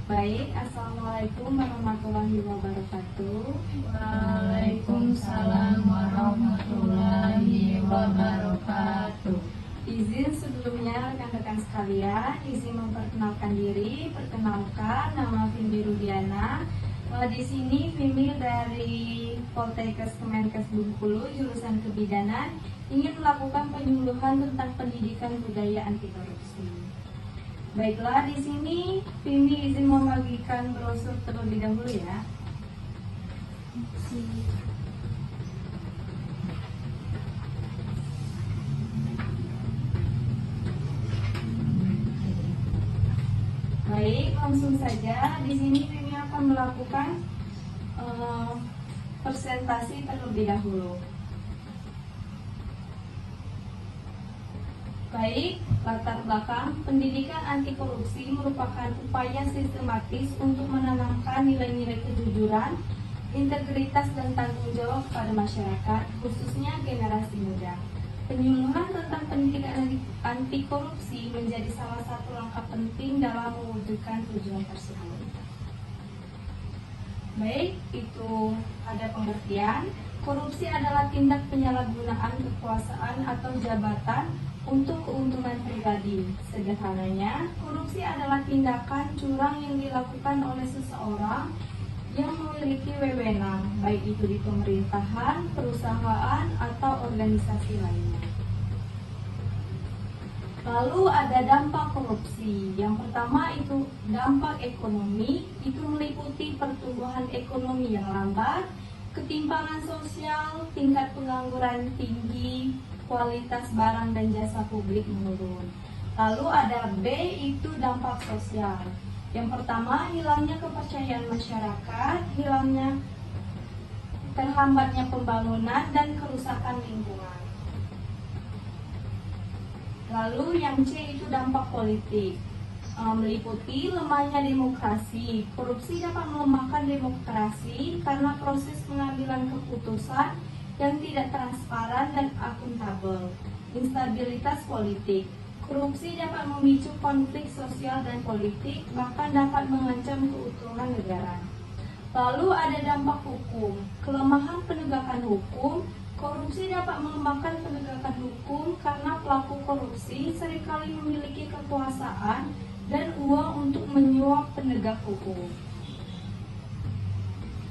Baik, Assalamualaikum warahmatullahi wabarakatuh. Waalaikumsalam warahmatullahi wabarakatuh. Izin sebelumnya rekan-rekan sekalian, izin memperkenalkan diri. Perkenalkan, nama Vindi Rudiana. Di sini Vindi dari Poltekkes Kemenkes Bengkulu, jurusan Kebidanan, ingin melakukan penyuluhan tentang pendidikan budaya anti korupsi. Baiklah, di sini Vindi izin membagikan brosur terlebih dahulu ya. Baik, langsung saja. Di sini Vindi akan melakukan presentasi terlebih dahulu. Baik, latar belakang pendidikan anti korupsi merupakan upaya sistematis untuk menanamkan nilai-nilai kejujuran, integritas dan tanggung jawab pada masyarakat, khususnya generasi muda. Penyuluhan tentang pendidikan anti korupsi menjadi salah satu langkah penting dalam mewujudkan tujuan tersebut. Baik, itu ada pengertian. Korupsi adalah tindak penyalahgunaan kekuasaan atau jabatan untuk keuntungan pribadi. Sederhananya, korupsi adalah tindakan curang yang dilakukan oleh seseorang yang memiliki wewenang, baik itu di pemerintahan, perusahaan, atau organisasi lainnya. Lalu ada dampak korupsi. Yang pertama itu dampak ekonomi, itu meliputi pertumbuhan ekonomi yang lambat, ketimpangan sosial, tingkat pengangguran tinggi, kualitas barang dan jasa publik menurun. Lalu ada B, itu dampak sosial. Yang pertama, hilangnya kepercayaan masyarakat, hilangnya terhambatnya pembangunan dan kerusakan lingkungan. Lalu yang C, itu dampak politik. Meliputi lemahnya demokrasi. Korupsi dapat melemahkan demokrasi karena proses pengambilan keputusan yang tidak transparan dan akuntabel. Instabilitas politik. Korupsi dapat memicu konflik sosial dan politik, bahkan dapat mengancam keutuhan negara. Lalu ada dampak hukum. Kelemahan penegakan hukum. Korupsi dapat melemahkan penegakan hukum karena pelaku korupsi seringkali memiliki kekuasaan dan uang untuk menyuap penegak hukum.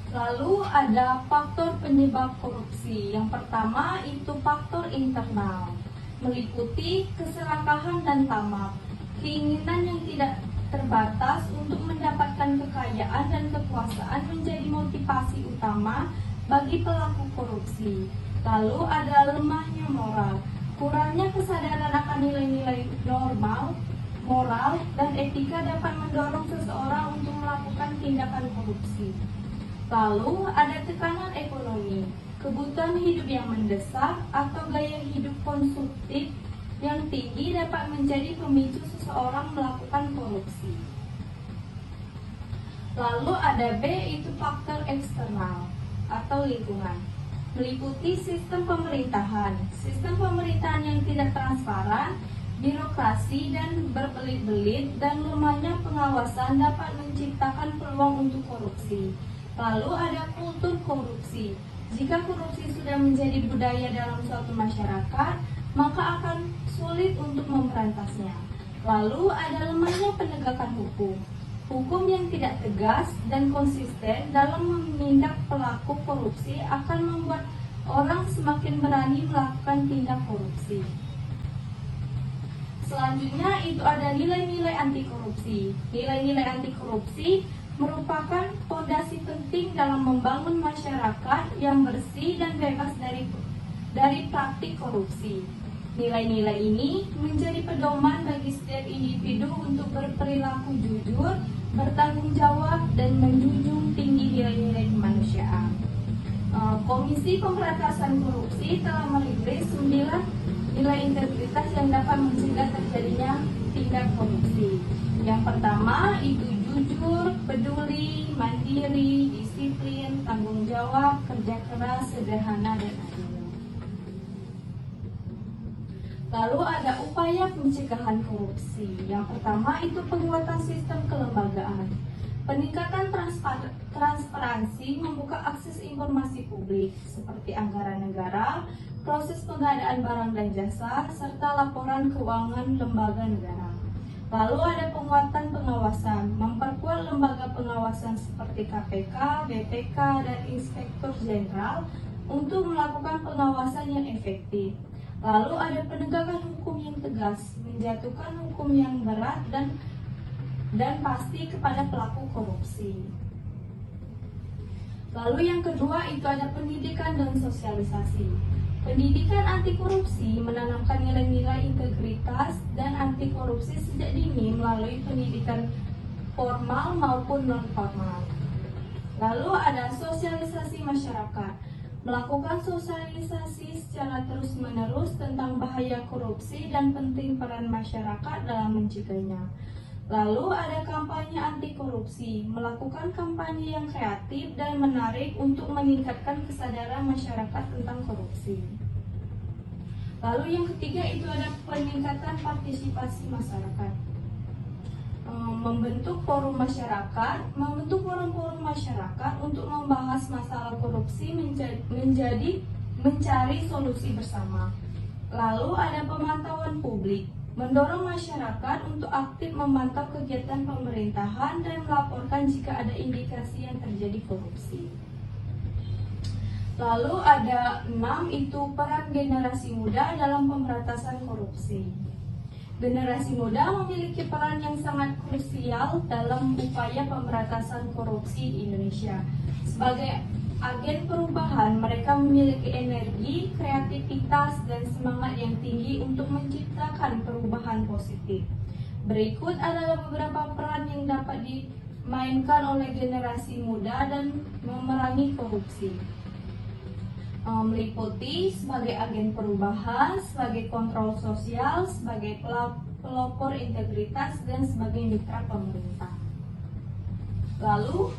Lalu ada faktor penyebab korupsi. Yang pertama itu faktor internal, meliputi keserakahan dan tamak, keinginan yang tidak terbatas untuk mendapatkan kekayaan dan kekuasaan menjadi motivasi utama bagi pelaku korupsi. Lalu ada lemahnya moral, kurangnya kesadaran akan nilai-nilai moral dan etika dapat mendorong seseorang untuk melakukan tindakan korupsi. Lalu ada tekanan ekonomi, kebutuhan hidup yang mendesak atau gaya hidup konsumtif yang tinggi dapat menjadi pemicu seseorang melakukan korupsi. Lalu ada B, itu faktor eksternal atau lingkungan, meliputi sistem pemerintahan. Sistem pemerintahan yang tidak transparan, birokrasi dan berbelit-belit, dan lemahnya pengawasan dapat menciptakan peluang untuk korupsi. Lalu ada kultur korupsi. Jika korupsi sudah menjadi budaya dalam suatu masyarakat, maka akan sulit untuk memberantasnya. Lalu ada lemahnya penegakan hukum. Hukum yang tidak tegas dan konsisten dalam menindak pelaku korupsi akan membuat orang semakin berani melakukan tindak korupsi. Selanjutnya itu ada nilai-nilai anti korupsi. Nilai-nilai anti korupsi merupakan fondasi penting dalam membangun masyarakat yang bersih dan bebas dari praktik korupsi. Nilai-nilai ini menjadi pedoman bagi setiap individu untuk berperilaku jujur, bertanggung jawab, dan menjunjung tinggi nilai-nilai kemanusiaan. Komisi Pemberantasan Korupsi telah merilis 9 nilai integritas yang dapat mencegah terjadinya tindak korupsi. Yang pertama itu jujur, peduli, mandiri, disiplin, tanggung jawab, kerja keras, sederhana, dan adil. Lalu ada upaya pencegahan korupsi. Yang pertama itu penguatan sistem kelembagaan. Peningkatan transparansi membuka akses informasi publik seperti anggaran negara, proses pengadaan barang dan jasa, serta laporan keuangan lembaga negara. Lalu ada penguatan pengawasan, memperkuat lembaga pengawasan seperti KPK, BPK, dan Inspektur Jenderal untuk melakukan pengawasan yang efektif. Lalu ada penegakan hukum yang tegas, menjatuhkan hukum yang berat dan pasti kepada pelaku korupsi. Lalu yang kedua itu ada pendidikan dan sosialisasi. Pendidikan anti korupsi menanamkan nilai-nilai integritas dan anti korupsi sejak dini melalui pendidikan formal maupun non-formal. Lalu ada sosialisasi masyarakat. Melakukan sosialisasi secara terus-menerus tentang bahaya korupsi dan penting peran masyarakat dalam mencegahnya. Lalu ada kampanye anti korupsi, melakukan kampanye yang kreatif dan menarik untuk meningkatkan kesadaran masyarakat tentang korupsi. Lalu yang ketiga itu ada peningkatan partisipasi masyarakat. Membentuk forum masyarakat untuk membahas masalah korupsi mencari solusi bersama. Lalu ada pemantauan publik. Mendorong masyarakat untuk aktif memantau kegiatan pemerintahan dan melaporkan jika ada indikasi yang terjadi korupsi. Lalu ada 6 itu peran generasi muda dalam pemberantasan korupsi. Generasi muda memiliki peran yang sangat krusial dalam upaya pemberantasan korupsi di Indonesia. Sebagai agen perubahan, mereka memiliki energi, kreativitas, dan semangat yang tinggi untuk menciptakan perubahan positif. Berikut adalah beberapa peran yang dapat dimainkan oleh generasi muda dan memerangi korupsi. Meliputi sebagai agen perubahan, sebagai kontrol sosial, sebagai pelopor integritas, dan sebagai mitra pemerintah. Lalu,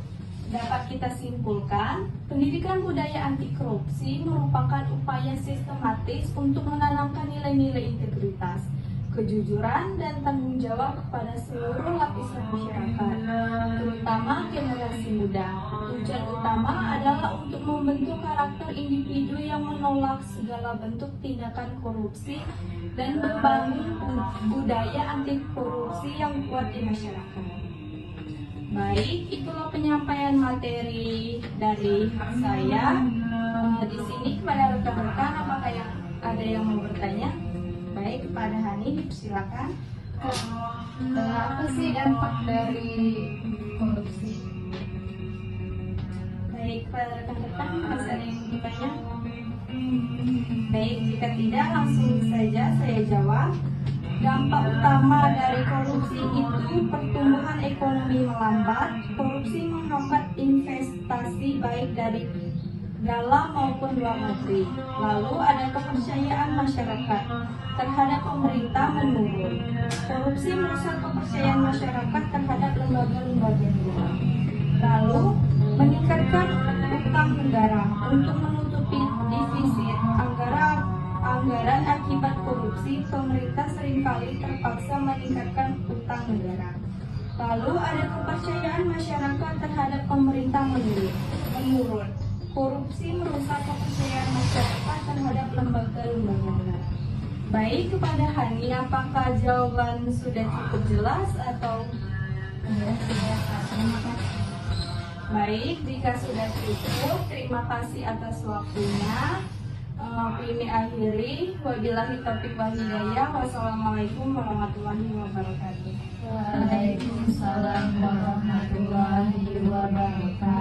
dapat kita simpulkan, pendidikan budaya anti korupsi merupakan upaya sistematis untuk menanamkan nilai-nilai integritas, kejujuran, dan tanggung jawab kepada seluruh lapisan masyarakat, terutama generasi muda. Tujuan utama adalah untuk membentuk karakter individu yang menolak segala bentuk tindakan korupsi dan membangun budaya anti korupsi yang kuat di masyarakat. Baik, itulah penyampaian materi dari saya. Di sini kepada rekan-rekan, apakah ada yang mau bertanya? Baik, kepada Hani, silakan. Apa sih dampak dari korupsi? Baik, kepada rekan-rekan, masih ada yang mau bertanya? Baik, jika tidak, langsung saja saya jawab. Dampak utama dari korupsi itu pertumbuhan ekonomi melambat. Korupsi menghambat investasi baik dari dalam maupun luar negeri. Lalu ada kepercayaan masyarakat terhadap pemerintah menurun. Korupsi merusak kepercayaan masyarakat terhadap lembaga-lembaga negara. Lalu meningkatkan utang negara untuk menutupi defisit anggaran akibat korupsi. Pemerintah seringkali terpaksa meningkatkan utang negara. Lalu ada kepercayaan masyarakat terhadap pemerintah menurun. Korupsi merusak kepercayaan masyarakat terhadap lembaga-lembaga negara. Baik, kepada Hani, apakah jawaban sudah cukup jelas atau baik? Jika sudah cukup, terima kasih atas waktunya. Ini akhiri. Wabillahi taufiq wal hidayah. Wassalamualaikum warahmatullahi wabarakatuh. Waalaikumsalam warahmatullahi wabarakatuh.